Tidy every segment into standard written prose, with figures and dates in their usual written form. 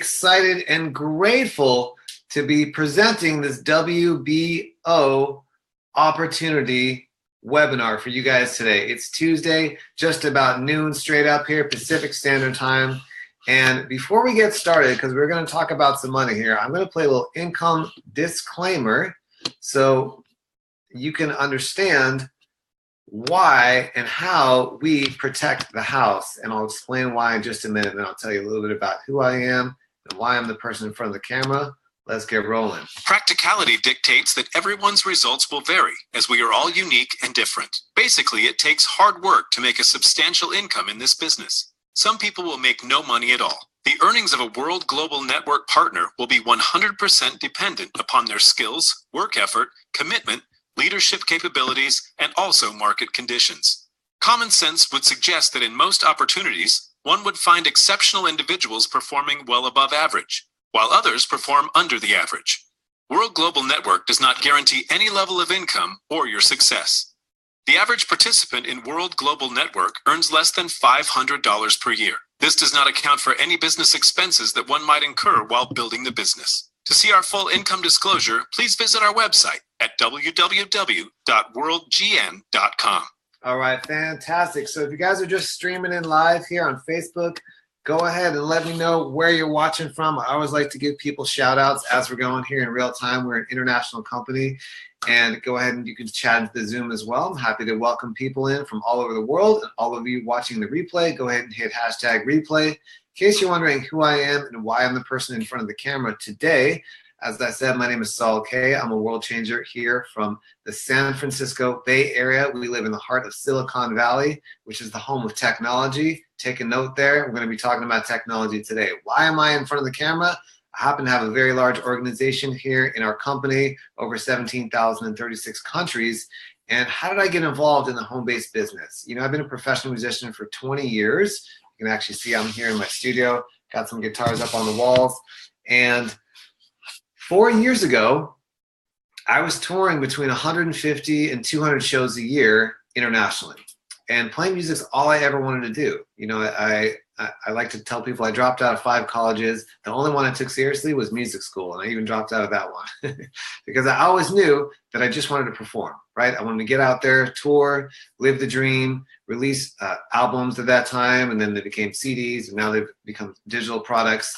excited and grateful to be presenting this WBO opportunity webinar for you guys today. It's Tuesday, just about noon straight up here, Pacific Standard Time. And before we get started, because we're going to talk about some money here, I'm going to play a little income disclaimer so you can understand why and how we protect the house. And I'll explain why in just a minute, and then I'll tell you a little bit about who I am and why I'm the person in front of the camera. Let's get rolling. Practicality dictates that everyone's results will vary, as we are all unique and different. Basically, it takes hard work to make a substantial income in this business. Some people will make no money at all. The earnings of a World Global Network partner will be 100% dependent upon their skills, work effort, commitment, leadership capabilities, and also market conditions. Common sense would suggest that in most opportunities, one would find exceptional individuals performing well above average, while others perform under the average. World Global Network does not guarantee any level of income or your success. The average participant in World Global Network earns less than $500 per year. This does not account for any business expenses that one might incur while building the business. To see our full income disclosure, please visit our website at www.worldgn.com. All right, fantastic. So if you guys are just streaming in live here on Facebook, go ahead and let me know where you're watching from. I always like to give people shout outs as we're going here in real time. We're an international company, and go ahead and you can chat into the Zoom as well. I'm happy to welcome people in from all over the world. And all of you watching the replay, go ahead and hit hashtag replay. In case you're wondering who I am and why I'm the person in front of the camera today, as I said, my name is Saul, Kaye. I'm a world changer here from the San Francisco Bay Area. We live in the heart of Silicon Valley, which is the home of technology. Take a note there. We're going to be talking about technology today. Why am I in front of the camera? I happen to have a very large organization here in our company, over 17,036 countries. And how did I get involved in the home-based business? You know, I've been a professional musician for 20 years. You can actually see I'm here in my studio, got some guitars up on the walls. And 4 years ago, I was touring between 150 and 200 shows a year internationally. And playing music is all I ever wanted to do. You know, I like to tell people I dropped out of 5 colleges. The only one I took seriously was music school, and I even dropped out of that one because I always knew that I just wanted to perform, right? I wanted to get out there, tour, live the dream, release albums at that time, and then they became CDs, and now they've become digital products.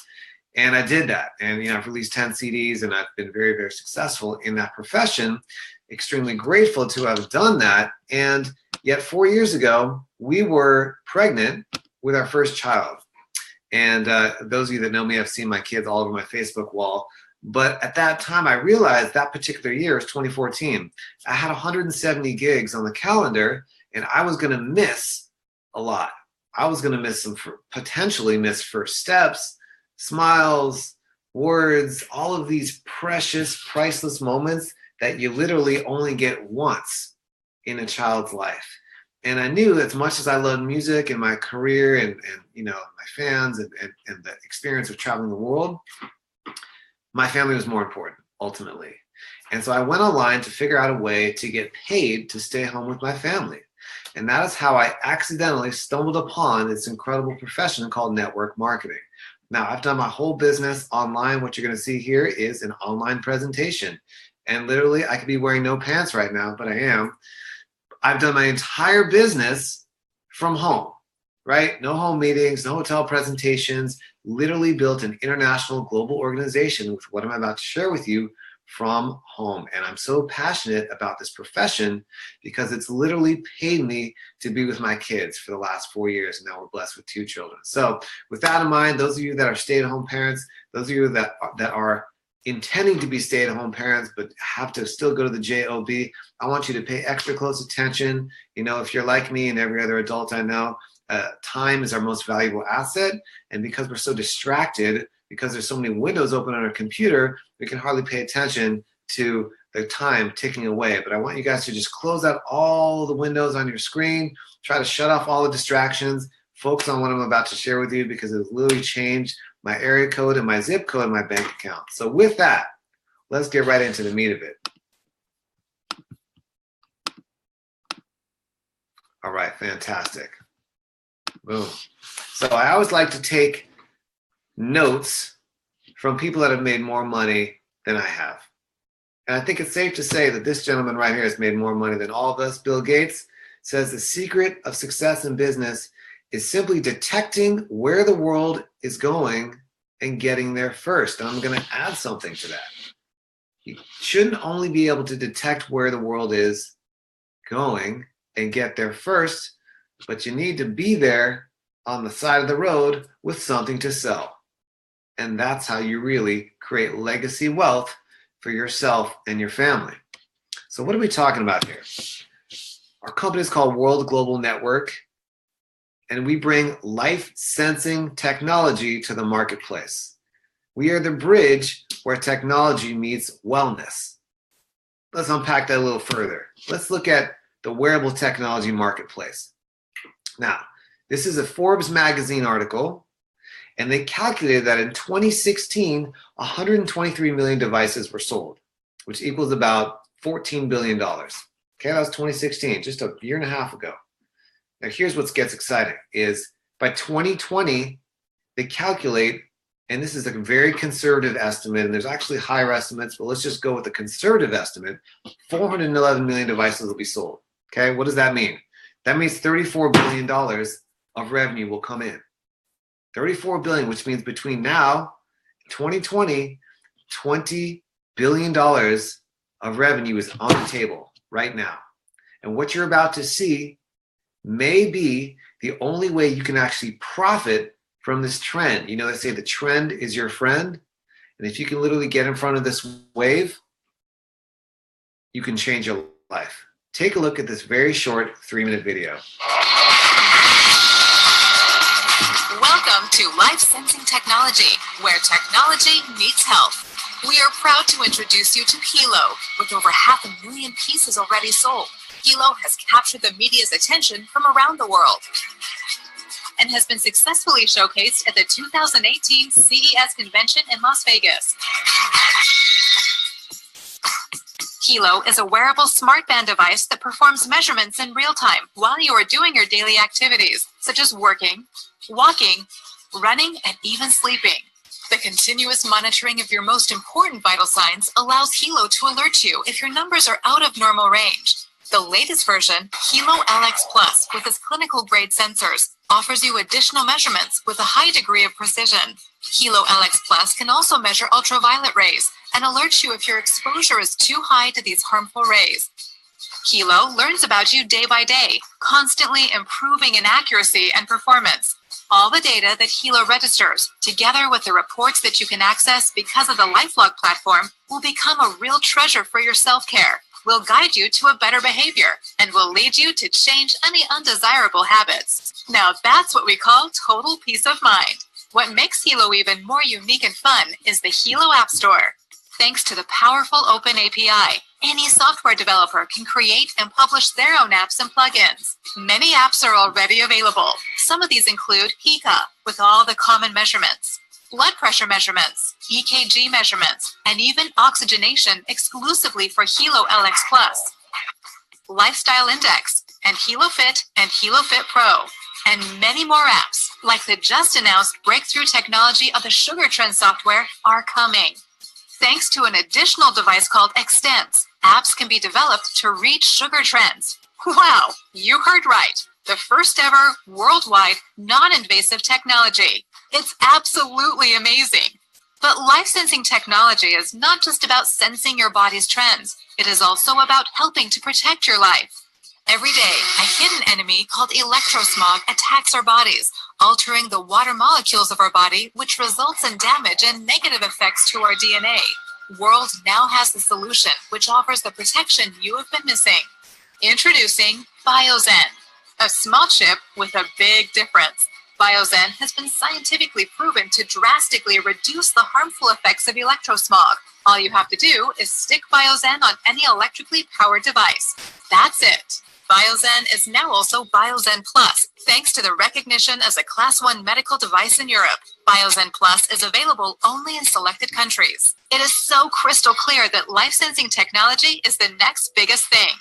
And I did that, and I've released 10 CDs, and I've been very, very successful in that profession. Extremely grateful to have done that. And yet 4 years ago, we were pregnant with our first child. And those of you that know me have seen my kids all over my Facebook wall. But at that time, I realized that particular year was 2014. I had 170 gigs on the calendar, and I was going to miss a lot. I was going to miss potentially miss first steps, smiles, words, all of these precious, priceless moments that you literally only get once in a child's life. And I knew as much as I loved music and my career and my fans and the experience of traveling the world, my family was more important ultimately. And so I went online to figure out a way to get paid to stay home with my family. And that is how I accidentally stumbled upon this incredible profession called network marketing. Now, I've done my whole business online. What you're going to see here is an online presentation. And literally, I could be wearing no pants right now, but I am. I've done my entire business from home, right? No home meetings, no hotel presentations, literally built an international global organization with what I'm about to share with you from home. And I'm so passionate about this profession because it's literally paid me to be with my kids for the last 4 years. And now we're blessed with 2 children. So with that in mind, those of you that are stay-at-home parents, those of you that are intending to be stay-at-home parents but have to still go to the job, I want you to pay extra close attention. If you're like me and every other adult I know, time is our most valuable asset. And because we're so distracted, because there's so many windows open on our computer, we can hardly pay attention to the time ticking away. But I want you guys to just close out all the windows on your screen, try to shut off all the distractions, focus on what I'm about to share with you because it's literally changed my area code and my zip code and my bank account. So with that, let's get right into the meat of it. All right, fantastic. Boom. So I always like to take notes from people that have made more money than I have. And I think it's safe to say that this gentleman right here has made more money than all of us. Bill Gates says the secret of success in business is simply detecting where the world is going and getting there first. And I'm going to add something to that. You shouldn't only be able to detect where the world is going and get there first, but you need to be there on the side of the road with something to sell. And that's how you really create legacy wealth for yourself and your family. So what are we talking about here? Our company is called World Global Network, and we bring life sensing technology to the marketplace. We are the bridge where technology meets wellness. Let's unpack that a little further. Let's look at the wearable technology marketplace. Now, this is a Forbes magazine article, and they calculated that in 2016, 123 million devices were sold, which equals about $14 billion. Okay, that was 2016, just a year and a half ago. Now, here's what gets exciting is by 2020, they calculate, and this is a very conservative estimate, and there's actually higher estimates, but let's just go with the conservative estimate, 411 million devices will be sold. Okay, what does that mean? That means $34 billion of revenue will come in. 34 billion, which means between now, 2020, $20 billion of revenue is on the table right now. And what you're about to see may be the only way you can actually profit from this trend. You know, they say the trend is your friend. And if you can literally get in front of this wave, you can change your life. Take a look at this very short 3-minute video. Welcome to Life Sensing Technology, where technology meets health. We are proud to introduce you to Hilo. With over 500,000 pieces already sold, Hilo has captured the media's attention from around the world and has been successfully showcased at the 2018 CES convention in Las Vegas. Hilo is a wearable smartband device that performs measurements in real time while you are doing your daily activities, such as working, walking, running, and even sleeping. The continuous monitoring of your most important vital signs allows Hilo to alert you if your numbers are out of normal range. The latest version, Hilo LX Plus, with its clinical-grade sensors, offers you additional measurements with a high degree of precision. Hilo LX Plus can also measure ultraviolet rays and alert you if your exposure is too high to these harmful rays. Hilo learns about you day by day, constantly improving in accuracy and performance. All the data that Hilo registers, together with the reports that you can access because of the LifeLog platform, will become a real treasure for your self-care, will guide you to a better behavior, and will lead you to change any undesirable habits. Now that's what we call total peace of mind. What makes Hilo even more unique and fun is the Hilo App Store. Thanks to the powerful open API, any software developer can create and publish their own apps and plugins. Many apps are already available. Some of these include Hika, with all the common measurements, blood pressure measurements, EKG measurements, and even oxygenation exclusively for Hilo LX Plus, Lifestyle Index, and Hilo Fit and Hilo Fit Pro, and many more apps, like the just announced breakthrough technology of the Sugar Trend software, are coming. Thanks to an additional device called Extents, apps can be developed to reach sugar trends. Wow, you heard right. The first ever worldwide non-invasive technology. It's absolutely amazing. But life sensing technology is not just about sensing your body's trends. It is also about helping to protect your life. Every day, a hidden enemy called electrosmog attacks our bodies, altering the water molecules of our body, which results in damage and negative effects to our DNA. World now has the solution, which offers the protection you have been missing. Introducing BioZen, a small chip with a big difference. BioZen has been scientifically proven to drastically reduce the harmful effects of electrosmog. All you have to do is stick BioZen on any electrically powered device. That's it. BioZen is now also BioZen Plus, thanks to the recognition as a Class 1 medical device in Europe. BioZen Plus is available only in selected countries. It is so crystal clear that life-sensing technology is the next biggest thing.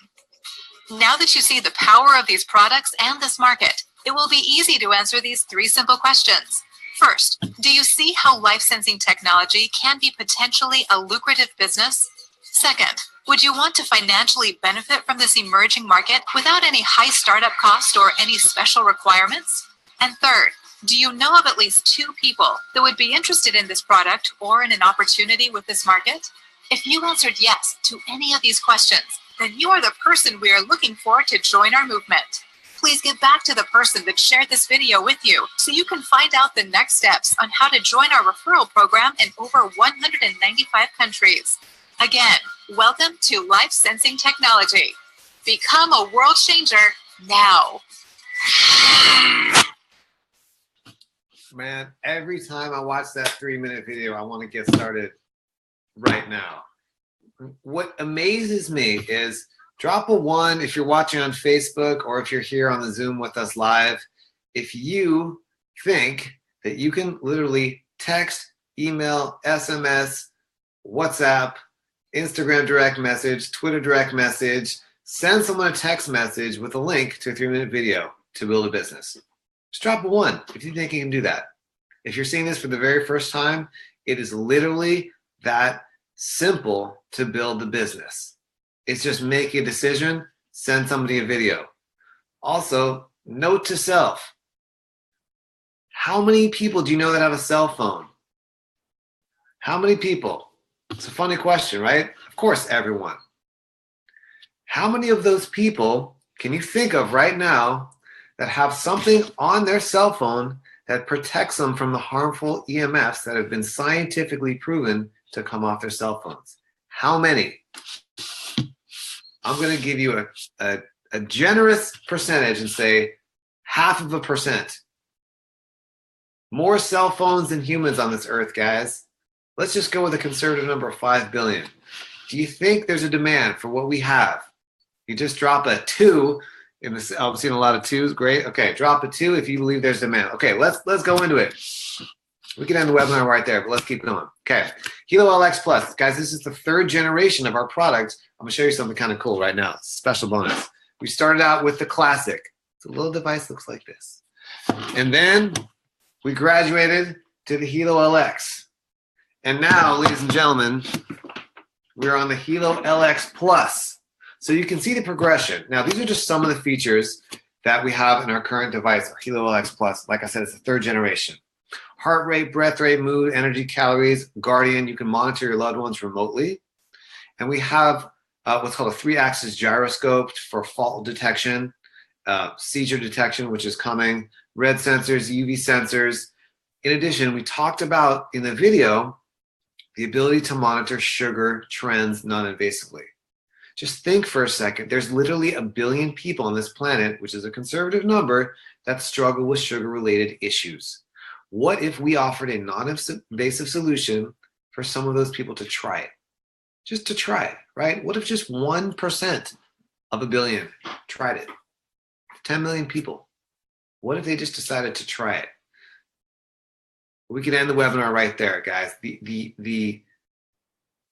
Now that you see the power of these products and this market, it will be easy to answer these 3 simple questions. First, do you see how life-sensing technology can be potentially a lucrative business? Second, would you want to financially benefit from this emerging market without any high startup cost or any special requirements? And third, do you know of at least 2 people that would be interested in this product or in an opportunity with this market? If you answered yes to any of these questions, then you are the person we are looking for to join our movement. Please get back to the person that shared this video with you so you can find out the next steps on how to join our referral program in over 195 countries. Again, welcome to Life Sensing Technology. Become a world changer now. Man, every time I watch that 3-minute video, I want to get started right now. What amazes me is drop a 1 if you're watching on Facebook or if you're here on the Zoom with us live. If you think that you can literally text, email, SMS, WhatsApp, Instagram direct message, Twitter direct message, send someone a text message with a link to a 3-minute video to build a business. Just drop a 1 if you think you can do that. If you're seeing this for the very first time, it is literally that simple to build the business. It's just make a decision, send somebody a video. Also, note to self. How many people do you know that have a cell phone? How many people? It's a funny question, right? Of course, everyone. How many of those people can you think of right now that have something on their cell phone that protects them from the harmful EMFs that have been scientifically proven to come off their cell phones? How many? I'm going to give you a generous percentage and say 0.5%. More cell phones than humans on this earth, guys. Let's just go with a conservative number of 5 billion. Do you think there's a demand for what we have? You just drop a 2. I'm seeing a lot of 2s. Great. Okay, drop a 2 if you believe there's demand. Okay, let's go into it. We can end the webinar right there, but let's keep going. Okay, Hilo LX Plus. Guys, this is the 3rd generation of our product. I'm going to show you something kind of cool right now. Special bonus. We started out with the Classic. It's a little device looks like this. And then we graduated to the Hilo LX. And now, ladies and gentlemen, we're on the Hilo LX Plus. So you can see the progression. Now, these are just some of the features that we have in our current device, our Hilo LX Plus. Like I said, it's the 3rd generation. Heart rate, breath rate, mood, energy, calories, Guardian. You can monitor your loved ones remotely. And we have what's called a 3-axis gyroscope for fault detection, seizure detection, which is coming, red sensors, UV sensors. In addition, we talked about in the video the ability to monitor sugar trends non-invasively. Just think for a second. There's literally 1 billion people on this planet, which is a conservative number, that struggle with sugar-related issues. What if we offered a non-invasive solution for some of those people to try it? Just to try it, right? What if just 1% of 1 billion tried it? 10 million people. What if they just decided to try it? We could end the webinar right there, guys. The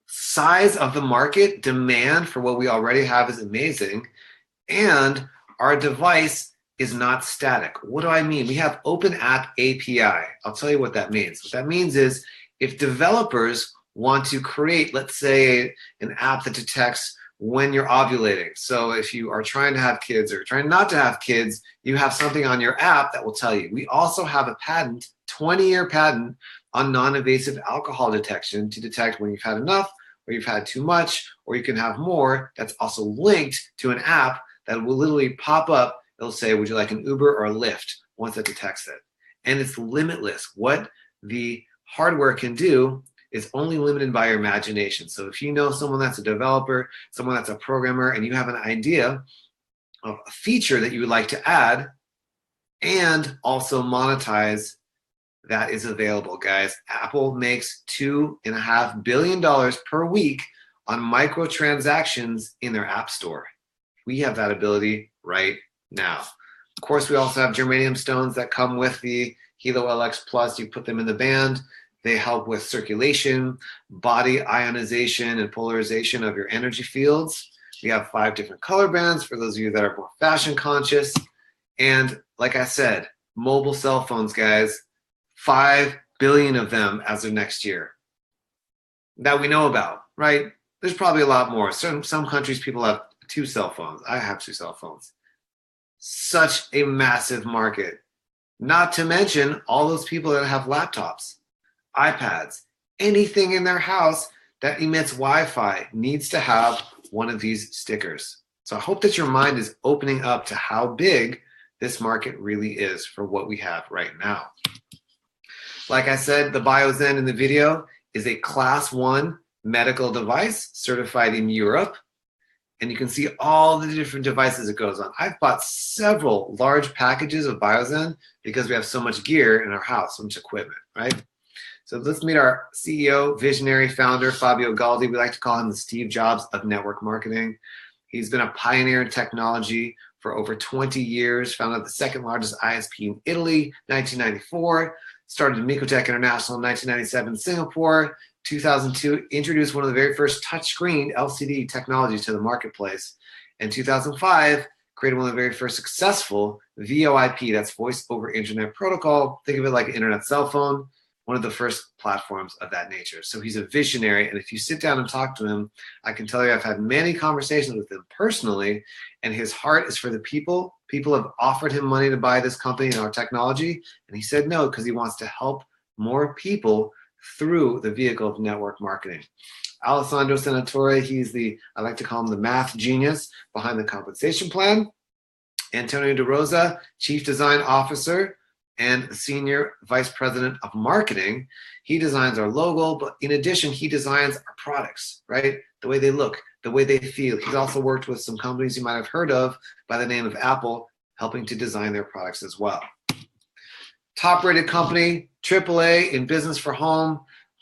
size of the market demand for what we already have is amazing, and our device is not static. What do I mean? We have Open App API. I'll tell you what that means. What that means is if developers want to create, let's say, an app that detects when you're ovulating. So if you are trying to have kids or trying not to have kids, you have something on your app that will tell you. We also have a patent, 20-year patent on non-invasive alcohol detection to detect when you've had enough or you've had too much or you can have more. That's also linked to an app that will literally pop up. It'll say, would you like an Uber or a Lyft once it detects it? And it's limitless. What the hardware can do is only limited by your imagination. So if you know someone that's a developer, someone that's a programmer, and you have an idea of a feature that you would like to add and also monetize, that is available, guys. Apple makes $2.5 billion per week on microtransactions in their app store. We have that ability right now. Of course, we also have germanium stones that come with the Hilo LX Plus. You put them in the band. They help with circulation, body ionization, and polarization of your energy fields. We have 5 different color bands for those of you that are more fashion conscious. And like I said, mobile cell phones, guys, 5 billion of them as of next year that we know about, right? There's probably a lot more. Some countries, people have 2 cell phones. I have 2 cell phones. Such a massive market. Not to mention all those people that have laptops, iPads, anything in their house that emits Wi-Fi needs to have one of these stickers. So I hope that your mind is opening up to how big this market really is for what we have right now. Like I said, the BioZen in the video is a class 1 medical device certified in Europe. And you can see all the different devices it goes on. I've bought several large packages of BioZen because we have so much gear in our house, so much equipment, right? So let's meet our CEO, visionary, founder, Fabio Galdi. We like to call him the Steve Jobs of network marketing. He's been a pioneer in technology for over 20 years, founded the second largest ISP in Italy, 1994, started Micotech International in 1997 in Singapore, 2002, introduced one of the very first touchscreen LCD technologies to the marketplace. In 2005, created one of the very first successful VoIP, that's voice over internet protocol. Think of it like an internet cell phone, one of the first platforms of that nature. So he's a visionary, and if you sit down and talk to him, I can tell you I've had many conversations with him personally, and his heart is for the people. People have offered him money to buy this company and our technology, and he said no because he wants to help more people through the vehicle of network marketing. Alessandro Senatore, he's I like to call him the math genius behind the compensation plan. Antonio De Rosa, Chief Design Officer and Senior Vice President of Marketing. He designs our logo, but in addition, he designs our products, right? The way they look, the way they feel. He's also worked with some companies you might have heard of by the name of Apple, helping to design their products as well. Top-rated company, AAA in business for home,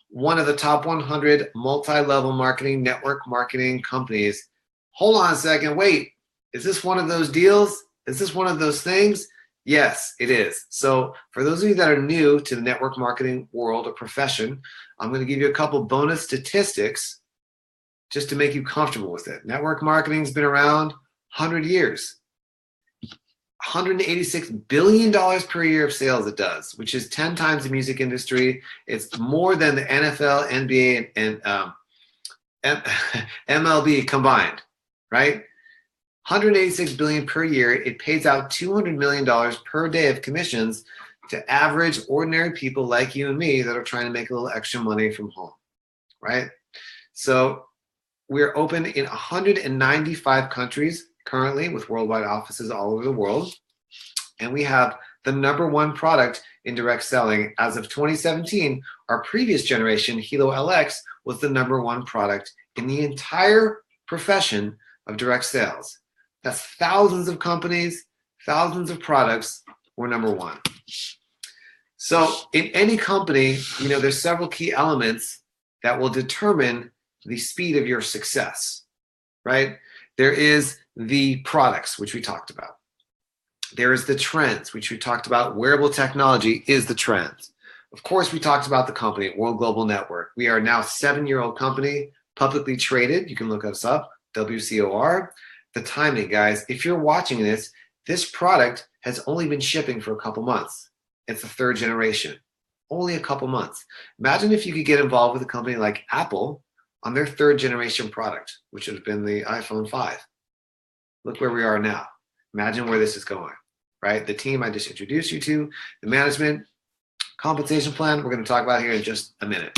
one of the top 100 multi-level marketing, network marketing companies. Hold on a second, wait, is this one of those deals? Is this one of those things? Yes, it is. So for those of you that are new to the network marketing world or profession, I'm going to give you a couple bonus statistics just to make you comfortable with it. Network marketing has been around 100 years. $186 billion per year of sales it does, which is 10 times the music industry. It's more than the NFL, NBA, and MLB combined, right? 186 billion per year. It pays out $200 million per day of commissions to average, ordinary people like you and me that are trying to make a little extra money from home, right? So we're open in 195 countries currently with worldwide offices all over the world. And we have the #1 product in direct selling. As of 2017, our previous generation, Hilo LX, was the #1 product in the entire profession of direct sales. That's thousands of companies, thousands of products, we're #1. So in any company, there's several key elements that will determine the speed of your success, right? There is the products, which we talked about. There is the trends, which we talked about. Wearable technology is the trend. Of course, we talked about the company, World Global Network. We are now a 7-year-old company, publicly traded. You can look us up, WCOR. The timing, guys, if you're watching this product has only been shipping for a couple months. It's the 3rd generation, only a couple months. Imagine if you could get involved with a company like Apple on their 3rd generation product, which would have been the iPhone 5. Look where we are now. Imagine where this is going, right? The team I just introduced you to, the management, compensation plan, we're going to talk about here in just a minute.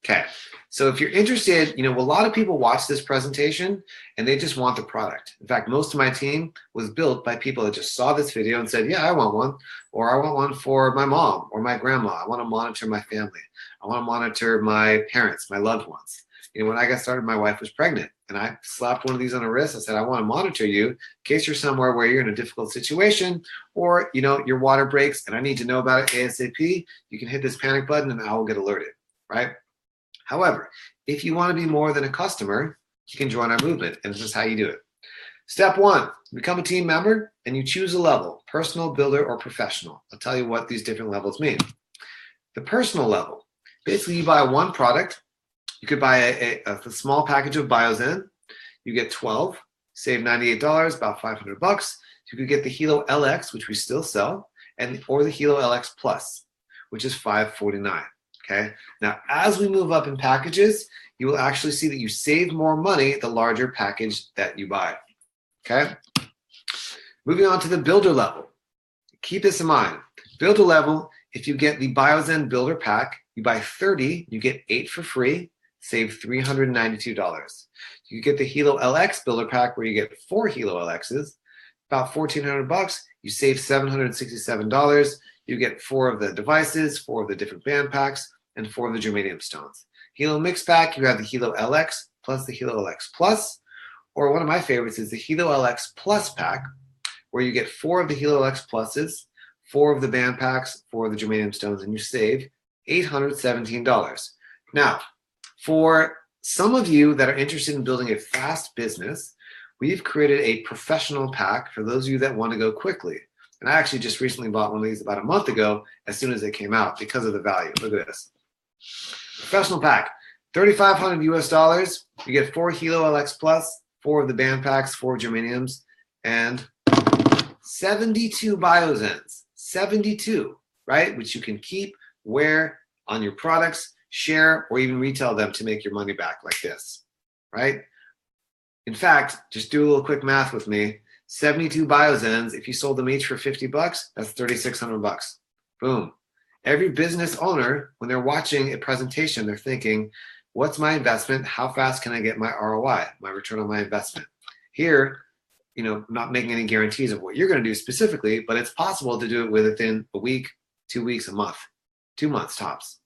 Okay, so if you're interested, a lot of people watch this presentation and they just want the product. In fact, most of my team was built by people that just saw this video and said, yeah, I want one, or I want one for my mom or my grandma. I want to monitor my family. I want to monitor my parents, my loved ones. When I got started, my wife was pregnant, and I slapped one of these on her wrist. I said, I want to monitor you in case you're somewhere where you're in a difficult situation, or your water breaks and I need to know about it ASAP. You can hit this panic button and I will get alerted, right? However, if you want to be more than a customer, you can join our movement, and this is how you do it. Step 1, become a team member, and you choose a level, personal, builder, or professional. I'll tell you what these different levels mean. The personal level, basically you buy one product. You could buy a small package of BioZen. You get 12, save $98, about $500. You could get the Hilo LX, which we still sell, or the Hilo LX Plus, which is $5.49. Okay. Now, as we move up in packages, you will actually see that you save more money the larger package that you buy. Okay. Moving on to the builder level. Keep this in mind. Builder level, if you get the BioZen Builder Pack, you buy 30, you get 8 for free, save $392. You get the Hilo LX Builder Pack where you get 4 Hilo LXs, about $1,400, you save $767. You get 4 of the devices, 4 of the different band packs, and 4 of the germanium stones. Hilo Mix Pack, you have the Hilo LX plus the Hilo LX Plus, or one of my favorites is the Hilo LX Plus Pack, where you get 4 of the Hilo LX Pluses, 4 of the band packs, 4 of the germanium stones, and you save $817. Now, for some of you that are interested in building a fast business, we've created a professional pack for those of you that want to go quickly. And I actually just recently bought one of these about a month ago as soon as they came out because of the value. Look at this. Professional pack, $3,500 US. You get 4 Hilo LX Plus, 4 of the band packs, 4 germaniums, and 72 BioZens. 72, right? Which you can keep, wear on your products, share, or even retail them to make your money back like this, right? In fact, just do a little quick math with me. 72 BioZens, if you sold them each for $50, that's $3,600. Boom. Every business owner, when they're watching a presentation, they're thinking, what's my investment? How fast can I get my ROI, my return on my investment? Here, not making any guarantees of what you're going to do specifically, but it's possible to do it within a week, 2 weeks, a month, 2 months tops.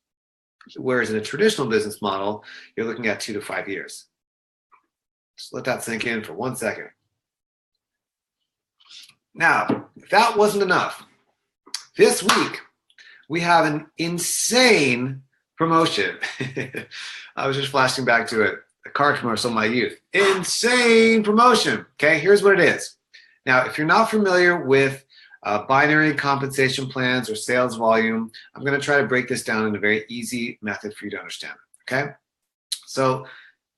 Whereas in a traditional business model, you're looking at 2 to 5 years. Just let that sink in for 1 second. Now, if that wasn't enough, this week we have an insane promotion. I was just flashing back to it. A car commercial in my youth. Insane promotion. Okay, here's what it is. Now, if you're not familiar with binary compensation plans or sales volume, I'm going to try to break this down in a very easy method for you to understand. Okay, so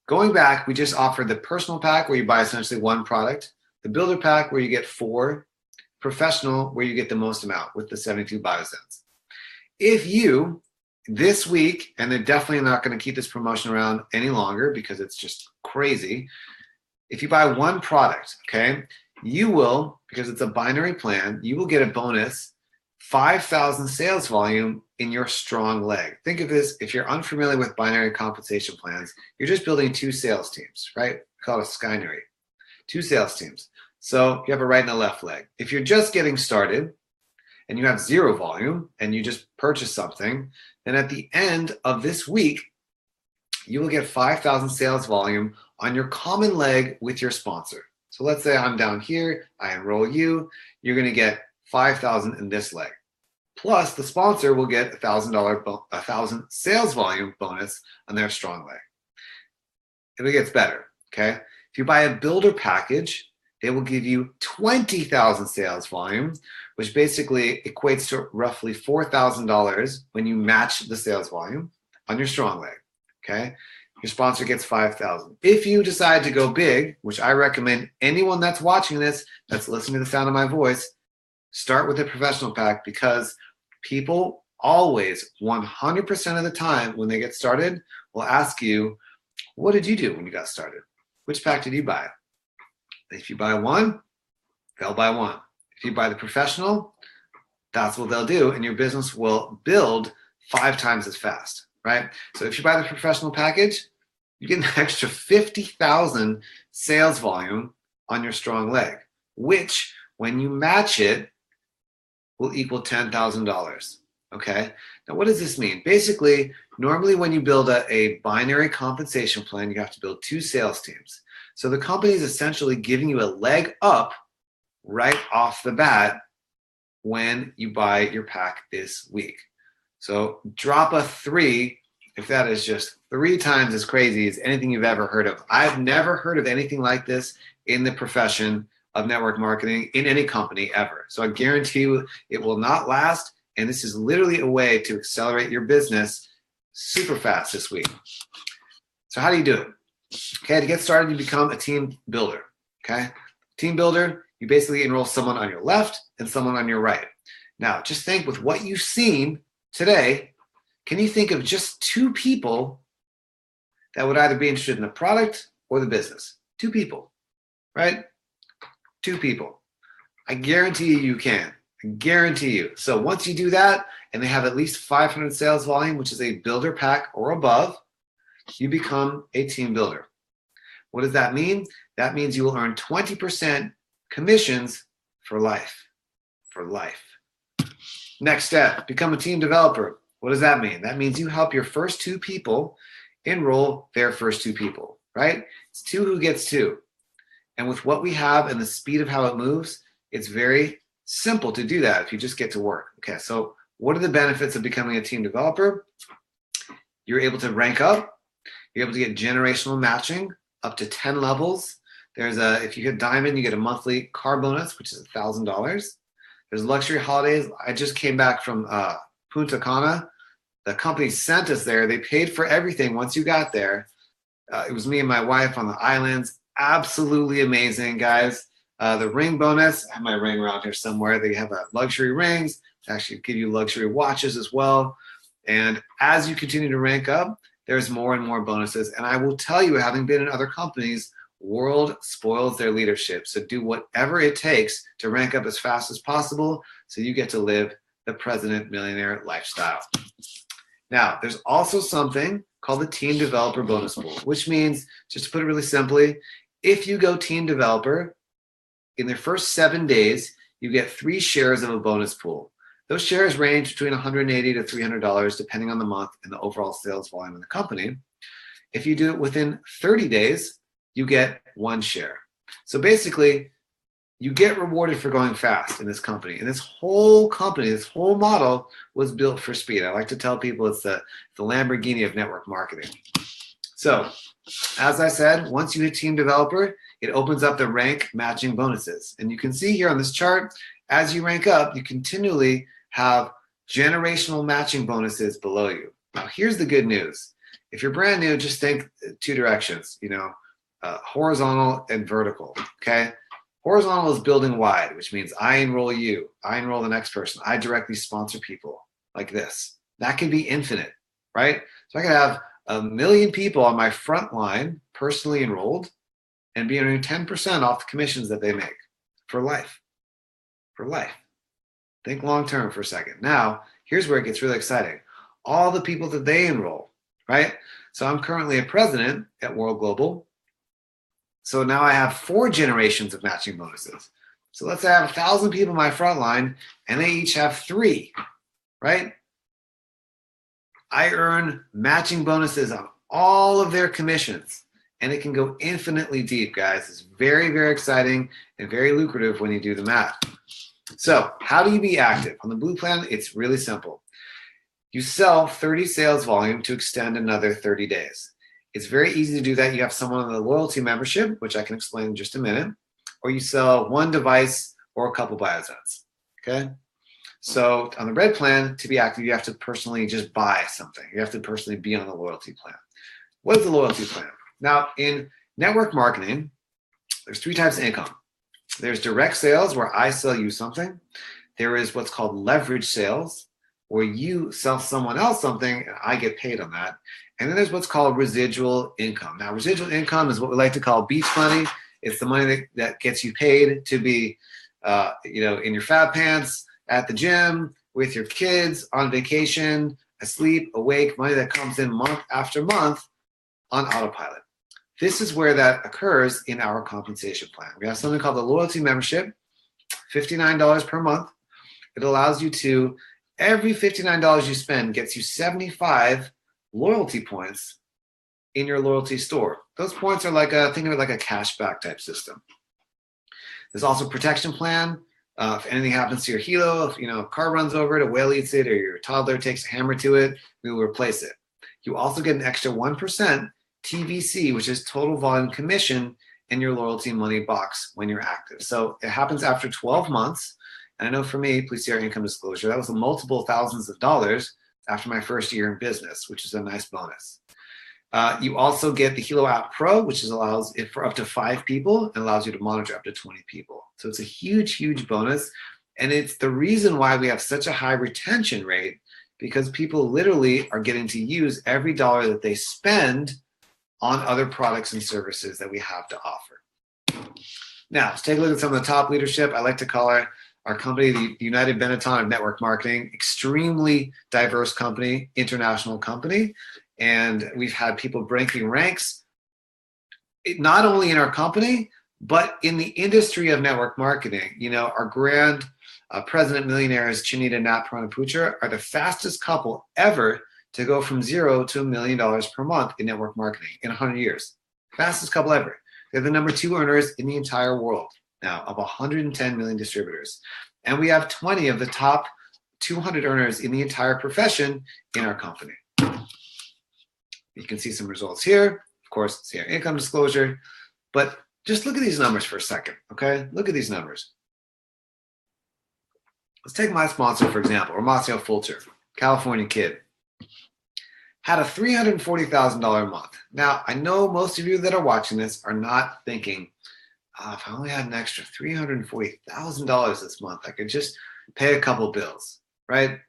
going back, we just offered the personal pack where you buy essentially 1 product, the builder pack where you get 4, professional where you get the most amount with the 72 BioZens. If you this week, and they're definitely not going to keep this promotion around any longer because it's just crazy. If you buy 1 product, okay, you will, because it's a binary plan, you will get a bonus 5,000 sales volume in your strong leg. Think of this, if you're unfamiliar with binary compensation plans, you're just building 2 sales teams, right? We call it a Skynary. 2 sales teams. So you have a right and a left leg. If you're just getting started and you have 0 volume and you just purchase something, then at the end of this week, you will get 5,000 sales volume on your common leg with your sponsor. So let's say I'm down here, I enroll you, you're going to get 5,000 in this leg. Plus the sponsor will get $1,000 sales volume bonus on their strong leg. It gets better, okay? If you buy a builder package, they will give you 20,000 sales volume, which basically equates to roughly $4,000 when you match the sales volume on your strong leg, okay? Your sponsor gets 5,000. If you decide to go big, which I recommend anyone that's watching this, that's listening to the sound of my voice, start with a professional pack because people always, 100% of the time when they get started, will ask you, what did you do when you got started? Which pack did you buy? If you buy 1, they'll buy 1. If you buy the professional, that's what they'll do, and your business will build 5 times as fast, right? So if you buy the professional package, you get an extra 50,000 sales volume on your strong leg, which when you match it will equal $10,000, okay? Now, what does this mean? Basically, normally when you build a binary compensation plan, you have to build 2 sales teams. So the company is essentially giving you a leg up right off the bat when you buy your pack this week. So drop a 3 if that is just 3 times as crazy as anything you've ever heard of. I've never heard of anything like this in the profession of network marketing in any company ever. So I guarantee you it will not last. And this is literally a way to accelerate your business super fast this week. So how do you do it? Okay, to get started, you become a team builder, okay? Team builder, you basically enroll someone on your left and someone on your right. Now, just think with what you've seen today, can you think of just 2 people that would either be interested in the product or the business? 2 people, right? 2 people. I guarantee you can. I guarantee you. So once you do that and they have at least 500 sales volume, which is a builder pack or above, you become a team builder. What does that mean? That means you will earn 20% commissions for life. For life. Next step, become a team developer. What does that mean? That means you help your first 2 people enroll their first 2 people, right? It's 2 who gets 2. And with what we have and the speed of how it moves, it's very simple to do that if you just get to work. Okay, so what are the benefits of becoming a team developer? You're able to rank up. You're able to get generational matching up to 10 levels. If you hit diamond, you get a monthly car bonus, which is $1,000. There's luxury holidays. I just came back from Punta Cana. The company sent us there. They paid for everything once you got there. It was me and my wife on the islands. Absolutely amazing, guys. The ring bonus, I have my ring around here somewhere. They have luxury rings. They actually give you luxury watches as well. And as you continue to rank up, there's more and more bonuses. And I will tell you, having been in other companies, world spoils their leadership. So do whatever it takes to rank up as fast as possible so you get to live the president millionaire lifestyle. Now, there's also something called the team developer bonus pool, which means, just to put it really simply, if you go team developer, in the first 7 days, you get 3 shares of a bonus pool. Those shares range between $180 to $300 depending on the month and the overall sales volume in the company. If you do it within 30 days, you get 1 share. So basically, you get rewarded for going fast in this company. And this whole company, this whole model was built for speed. I like to tell people it's the Lamborghini of network marketing. So, as I said, once you hit team developer, it opens up the rank matching bonuses. And you can see here on this chart, as you rank up, you continually have generational matching bonuses below you. Now, here's the good news. If you're brand new, just think 2 directions, horizontal and vertical, okay? Horizontal is building wide, which means I enroll you, I enroll the next person, I directly sponsor people like this. That can be infinite, right? So I could have 1 million people on my front line personally enrolled and be earning 10% off the commissions that they make for life. For life. Think long term for a second. Now, here's where it gets really exciting. All the people that they enroll, right? So I'm currently a president at World Global. So now I have 4 generations of matching bonuses. So let's say I have 1,000 people in my front line and they each have 3, right? I earn matching bonuses on all of their commissions, and it can go infinitely deep, guys. It's very, very exciting and very lucrative when you do the math. So how do you be active? On the Blue Plan, it's really simple. You sell 30 sales volume to extend another 30 days. It's very easy to do that. You have someone on the loyalty membership, which I can explain in just a minute, or you sell 1 device or a couple biosets, okay? So on the red plan, to be active, you have to personally just buy something. You have to personally be on the loyalty plan. What is the loyalty plan? Now, in network marketing, there's 3 types of income. There's direct sales, where I sell you something. There is what's called leverage sales, where you sell someone else something and I get paid on that. And then there's what's called residual income. Now, residual income is what we like to call beach money. It's the money that gets you paid to be, in your fat pants, at the gym, with your kids, on vacation, asleep, awake, money that comes in month after month on autopilot. This is where that occurs in our compensation plan. We have something called the loyalty membership, $59 per month. It allows you to, every $59 you spend gets you 75 loyalty points in your loyalty store. Those points are think of it like a cashback type system. There's also a protection plan. If anything happens to your helo, if a car runs over it, a whale eats it, or your toddler takes a hammer to it, we will replace it. You also get an extra 1% TVC, which is total volume commission, in your loyalty money box when you're active. So it happens after 12 months. And I know for me, please see our income disclosure, that was multiple thousands of dollars after my first year in business, which is a nice bonus. You also get the Helo App Pro, which allows it for up to 5 people and allows you to monitor up to 20 people. So it's a huge, huge bonus. And it's the reason why we have such a high retention rate because people literally are getting to use every dollar that they spend on other products and services that we have to offer. Now, let's take a look at some of the top leadership. I like to call our company the United Benetton of Network Marketing. Extremely diverse company, international company. And we've had people breaking ranks, not only in our company, but in the industry of network marketing. You know, our grand president millionaires, Chinita and Nat Pranaputra, are the fastest couple ever to go from $0 to $1 million per month in network marketing in 100 years. Fastest couple ever. They're the number 2 earners in the entire world now of 110 million distributors. And we have 20 of the top 200 earners in the entire profession in our company. You can see some results here. Of course, see our income disclosure. But just look at these numbers for a second, okay? Look at these numbers. Let's take my sponsor, for example, Romacio Fulcher, California kid. Had a $340,000 a month. Now, I know most of you that are watching this are not thinking, if I only had an extra $340,000 this month, I could just pay a couple bills, right?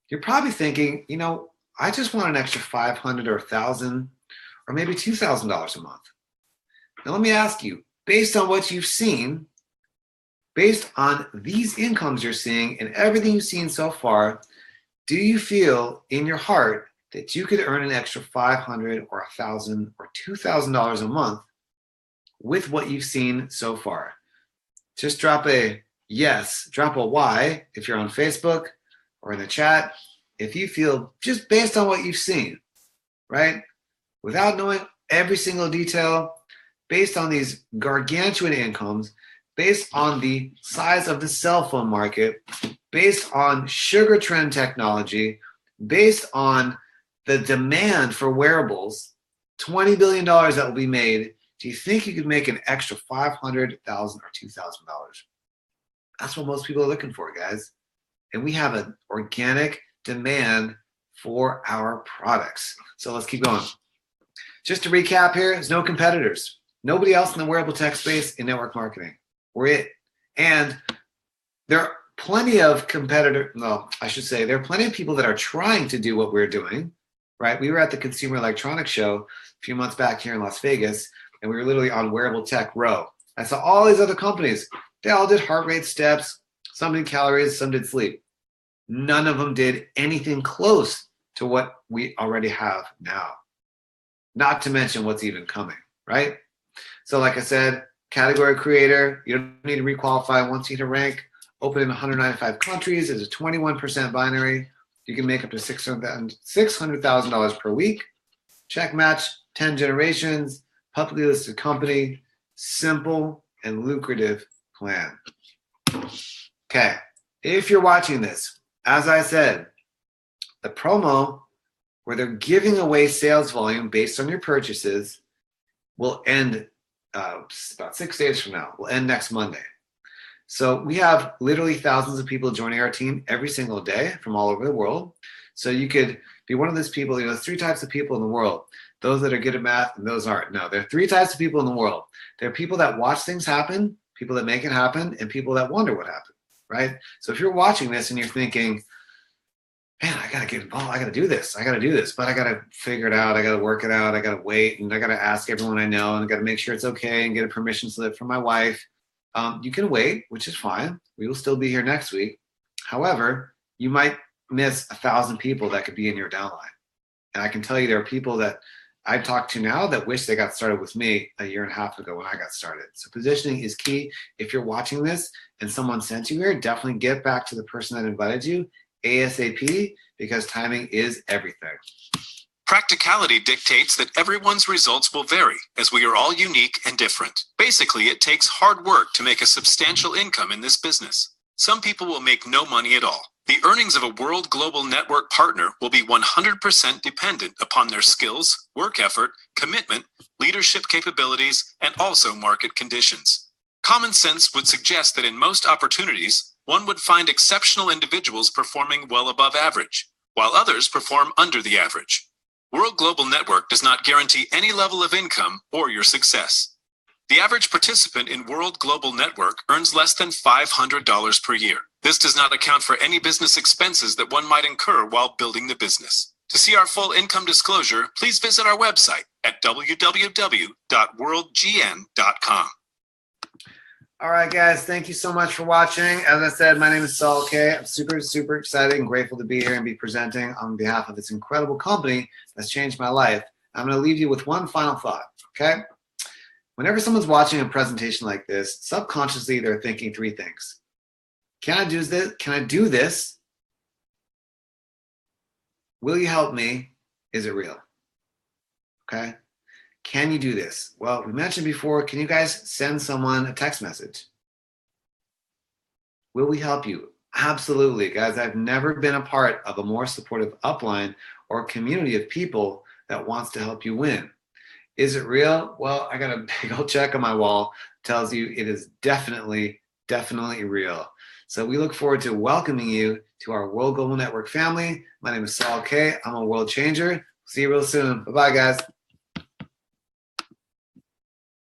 You're probably thinking, you know, I just want an extra $500 or $1,000 or maybe $2,000 a month. Now, let me ask you, based on what you've seen, based on these incomes you're seeing and everything you've seen so far, do you feel in your heart that you could earn an extra $500 or $1,000 or $2,000 a month with what you've seen so far? Just drop a yes, drop a Y if you're on Facebook or in the chat, if you feel just based on what you've seen, right? Without knowing every single detail, based on these gargantuan incomes, based on the size of the cell phone market, based on sugar trend technology, based on the demand for wearables, $20 billion that will be made, do you think you could make an extra $500,000 or $2,000? That's what most people are looking for, guys. And we have an organic demand for our products. So let's keep going. Just to recap here, there's no competitors. Nobody else in the wearable tech space in network marketing. We're it. And there are plenty of there are plenty of people that are trying to do what we're doing, right? We were at the Consumer Electronics Show a few months back here in Las Vegas, and we were literally on Wearable Tech Row. I saw all these other companies. They all did heart rate steps, some did calories, some did sleep. None of them did anything close to what we already have now. Not to mention what's even coming, right? So like I said, category creator, you don't need to requalify once you hit a rank. Open in 195 countries. It's a 21% binary. You can make up to $600,000 per week. Check match, 10 generations, publicly listed company, simple and lucrative plan. Okay, if you're watching this, as I said, the promo where they're giving away sales volume based on your purchases will end about 6 days from now. Will end next Monday. So we have literally thousands of people joining our team every single day from all over the world. So you could be one of those people. You know, there's 3 types of people in the world: those that are good at math and those aren't. No, there are 3 types of people in the world. There are people that watch things happen, people that make it happen, and people that wonder what happened, right? So if you're watching this and you're thinking, man, I got to get involved. I got to do this. But I got to figure it out. I got to work it out. I got to wait. And I got to ask everyone I know, and I got to make sure it's okay and get a permission slip from my wife. You can wait, which is fine. We will still be here next week. However, you might miss 1,000 people that could be in your downline. And I can tell you there are people that I've talked to now that wish they got started with me a year and a half ago when I got started. So positioning is key. If you're watching this and someone sent you here, definitely get back to the person that invited you ASAP, because timing is everything. Practicality dictates that everyone's results will vary, as we are all unique and different. Basically, it takes hard work to make a substantial income in this business. Some people will make no money at all. The earnings of a world global network partner will be 100% dependent upon their skills, work effort, commitment, leadership capabilities, and also market conditions. Common sense would suggest that in most opportunities, one would find exceptional individuals performing well above average, while others perform under the average. World Global Network does not guarantee any level of income or your success. The average participant in World Global Network earns less than $500 per year. This does not account for any business expenses that one might incur while building the business. To see our full income disclosure, please visit our website at www.worldgn.com. All right, guys, thank you so much for watching. As I said, my name is Saul Kaye. I'm super, super excited and grateful to be here and be presenting on behalf of this incredible company that's changed my life. I'm going to leave you with one final thought, okay? Whenever someone's watching a presentation like this, subconsciously they're thinking three things. Can I do this? Can I do this? Will you help me? Is it real? Okay? Can you do this? Well, we mentioned before, can you guys send someone a text message? Will we help you? Absolutely, guys. I've never been a part of a more supportive upline or community of people that wants to help you win. Is it real? Well, I got a big old check on my wall. Tells you it is definitely real. So we look forward to welcoming you to our World Global Network family. My name is Saul Kaye. I'm a world changer. See you real soon. Bye-bye, guys.